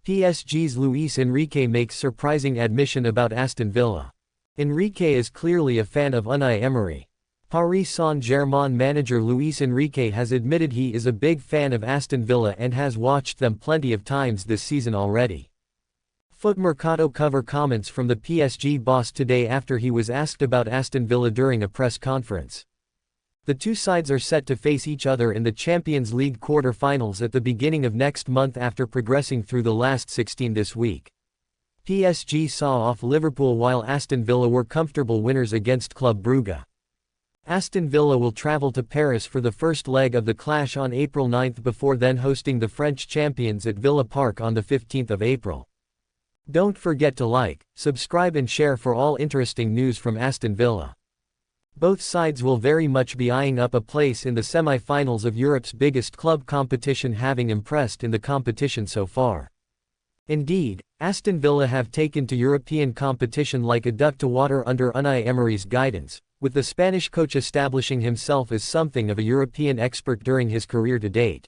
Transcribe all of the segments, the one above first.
PSG's Luis Enrique makes surprising admission about Aston Villa. Enrique is clearly a fan of Unai Emery. Paris Saint-Germain manager Luis Enrique has admitted he is a big fan of Aston Villa and has watched them plenty of times this season already. Foot Mercato cover comments from the PSG boss today after he was asked about Aston Villa during a press conference. The two sides are set to face each other in the Champions League quarter-finals at the beginning of next month after progressing through the last 16 this week. PSG saw off Liverpool while Aston Villa were comfortable winners against Club Brugge. Aston Villa will travel to Paris for the first leg of the clash on April 9 before then hosting the French champions at Villa Park on the 15th of April. Don't forget to like, subscribe and share for all interesting news from Aston Villa. Both sides will very much be eyeing up a place in the semi-finals of Europe's biggest club competition, having impressed in the competition so far. Indeed, Aston Villa have taken to European competition like a duck to water under Unai Emery's guidance, with the Spanish coach establishing himself as something of a European expert during his career to date.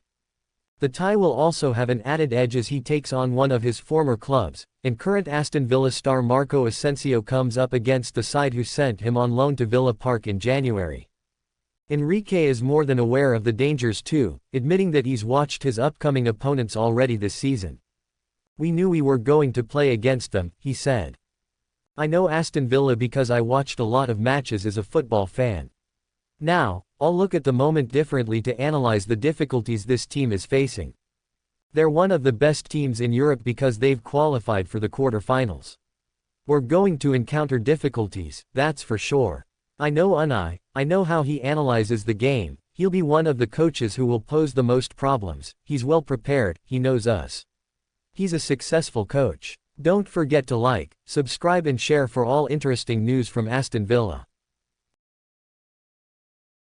The tie will also have an added edge as he takes on one of his former clubs, and current Aston Villa star Marco Asensio comes up against the side who sent him on loan to Villa Park in January. Enrique is more than aware of the dangers too, admitting that he's watched his upcoming opponents already this season. "We knew we were going to play against them," he said. "I know Aston Villa because I watched a lot of matches as a football fan. Now, I'll look at the moment differently to analyze the difficulties this team is facing. They're one of the best teams in Europe because they've qualified for the quarter-finals. We're going to encounter difficulties, that's for sure. I know Unai, I know how he analyzes the game, he'll be one of the coaches who will pose the most problems, he's well prepared, he knows us. He's a successful coach." Don't forget to like, subscribe and share for all interesting news from Aston Villa.